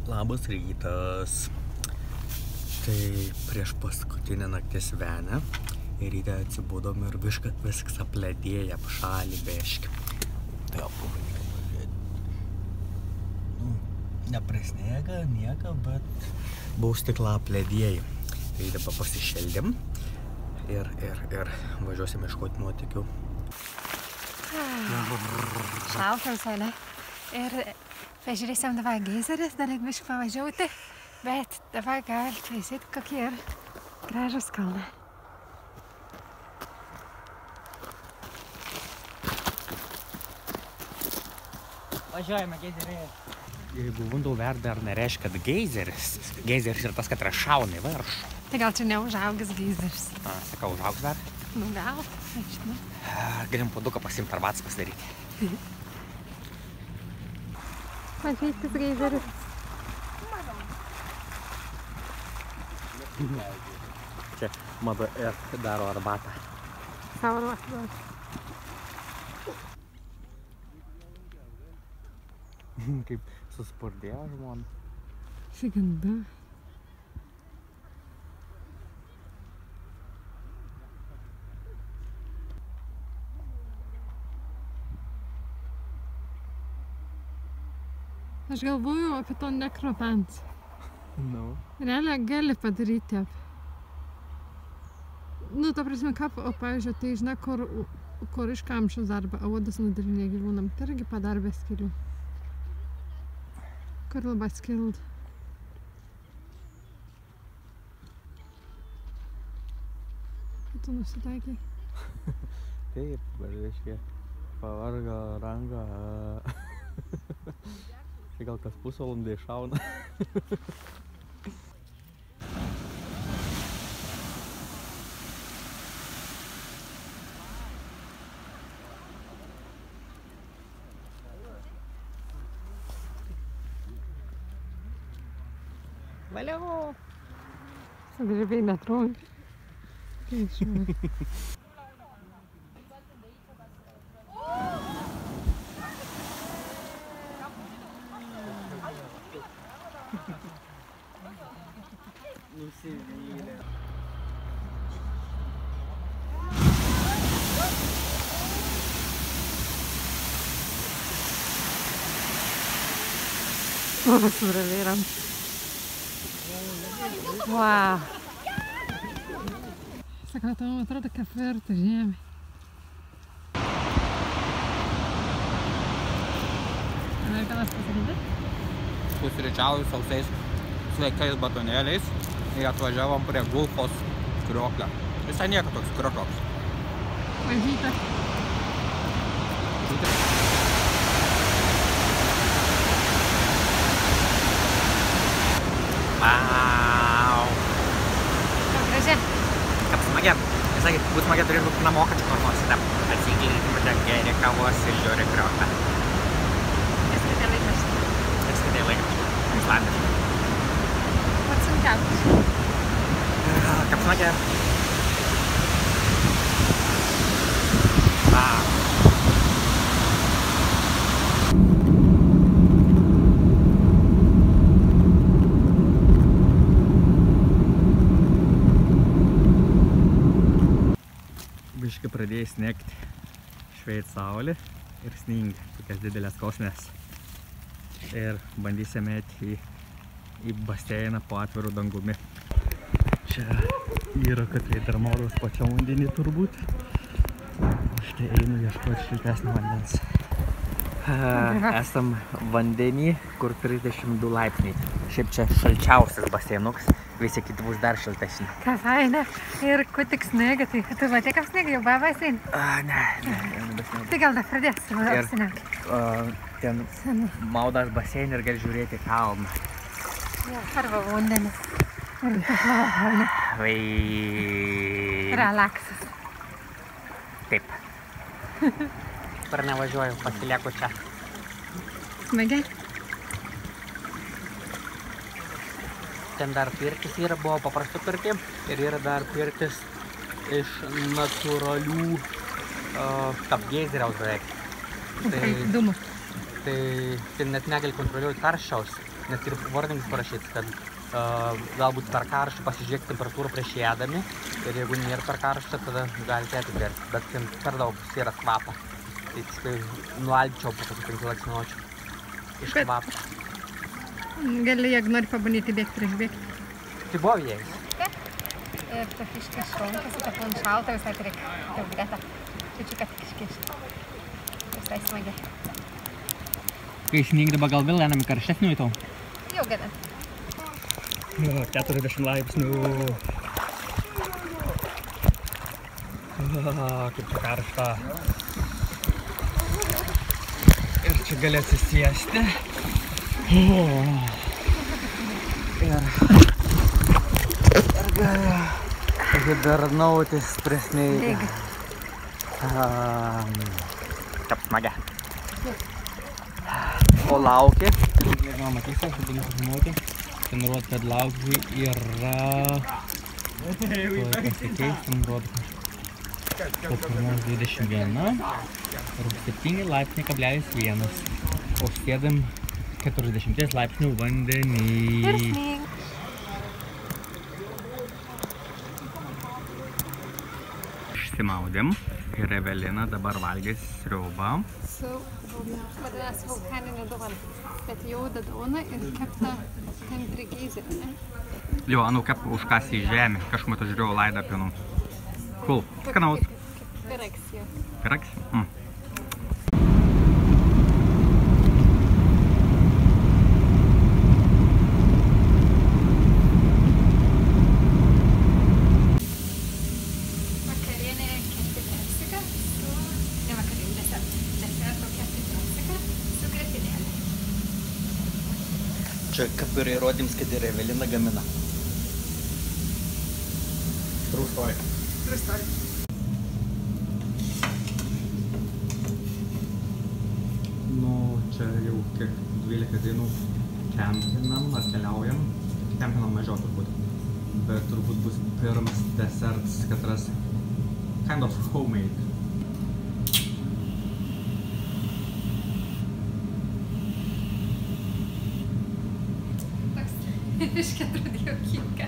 Labas rytas. Tai prieš paskutinę naktis venę ir ryte atsibudom ir viskas apledėja, apšalį beški. Tai pabandykim pažiūrėti. Neprasnėga, nieka, bet buvo stikla apledėjai. Tai dabar pasišeldim ir važiuosim ieškoti nuotykių. Šalta visai, ne? Ir pažiūrėsim dabar geizeris, dar reik biškį pavažiuoti, bet dabar galite pažiūrėti, kokie yra gražus kalnai. Važiuojame geizerį. Jeigu vanduo verda, ar nereiškia, kad geizeris yra tas, kad yra šauna į viršų. Tai gal čia neužaugęs geizeris? Sakau, užaugs dar? Nu gal, nežinau. Galim puoduką pasiimti arbatos pasidaryti. Mažytis geizeris. Čia mado ir daro arbatą. Savo ruošą. Kaip suspurdėjo žmona. Siganda. Aš galvoju apie to nekropens. Nu. Realiai gali padaryti. Nu, ta prasme, kaip, pavyzdžiui, tai žinai, kur iš kamščios arba odas nudarinė gyvūnam, tai irgi padarbė skiriu. Kur labai skild. Tu nusitaikai? Taip, reiškia, pavargo rango. Tai gal kas pusvalandį iššauna. Valiau. Sugrįbiai netrauki. Kaip žiūrė. Nusivylė. Survėram. Wow. Sakau, tau atrodo, kaip verta žemė. Ar ką nors pasakyti? Pusryčiauju sausais sveikais batonėliais ir atvažiavom prie Gulfos krioklio. Visai nieko toks kriokloks. Mažytė. Vau! Ką gražia? Kaip smagia. Jis sakė, būt smagia turėtų būti namo, kad čia nors tam atsigilti, bet geri kavos ir žiūri krioklą. Ir skaitai laikraštį. Ir skaitai laikraštį. Islandiškai. Pats sunkiausias. Kaip smagia. Vau! Biškai pradėjai snegti, šveit saulė ir sninga, tokias didelės kosmės. Ir bandysime eiti į baseiną po atvirų dangumi. Čia yra, kad tai termodos pačiam vandenį turbūt. Štai einu ieškoti šiltesnio vandens. Esam vandenį, kur 32 laipsniai. Šiaip čia šalčiausias baseinukas, visi kiti bus dar šiltesni. Ką faina. Ir kuo tik snega, tai tu matė, kaip snega jau buvo basein? Ne, nebesnega. Tai gal dar pradės apsinauti. Ten maudas baseiną ir gali žiūrėti kalną. Arba vandenį. Ir labai Vai... relaksas. Taip. Dabar nevažiuoju, pasilieku čia. Smagiai? Ten dar pirtis yra, buvo paprastų pirtim ir yra dar pirtis iš natūralių kapgeizeriaus beveik. Tai įdomu. tai net negali kontroliuoti karščiaus, net ir warningus parašyti, kad galbūt per karštą pasižiūrėti temperatūrą prieš ėdami ir jeigu nėra per karštą, tada galite atigerti, bet per daug yra kvapą. Tai tikrai nualpčiau po kokių 15 minučių iš kvapą. Gali, jeigu nori pabandyti bėgti prieš bėgti. Tai buvo vėjais. Ir ta fiška šonkasi, ta pun šalta, visai turi jau greta. Čiučiuką tik iškišti. Visai smagi. Kai snygdaba gal vėl einam į karštesnių į tau? Jau gana. 40 laipsnių. Kaip čia karšta. Ir čia gali atsisėsti. Ir gali hibernautis prie snygio. Kaip smagia. O lauki? Nežinau, matysi, aš galiu sužinoti. Tai nurodo, kad laukiu yra... Pasikeis, nurodo, po pirmos 21 ir 7 laipsniai kablelis 1. O sėdam 40 laipsnių vandenį. Ir snyg. Išsimaudėm ir Evelina dabar valgys sriubą. Vadinasi vulkaninė dovana, bet juoda dovana ir kepta ten prie geizerio, ne? Jo, kep užkasi į žemę, kažkur metu žiūrėjau laidą apie Cool, skanaus. Piraks, jo. Piraks? Čia kaip ir įrodyms, kad ir Evelina gamina. True story. True story. Nu, čia jau kiek 12 dienų kempinam, atkeliaujam. Kempinam mažiau turbūt. Bet turbūt bus pirmas deserts, katras kind of homemade. Iš 4 juokinga.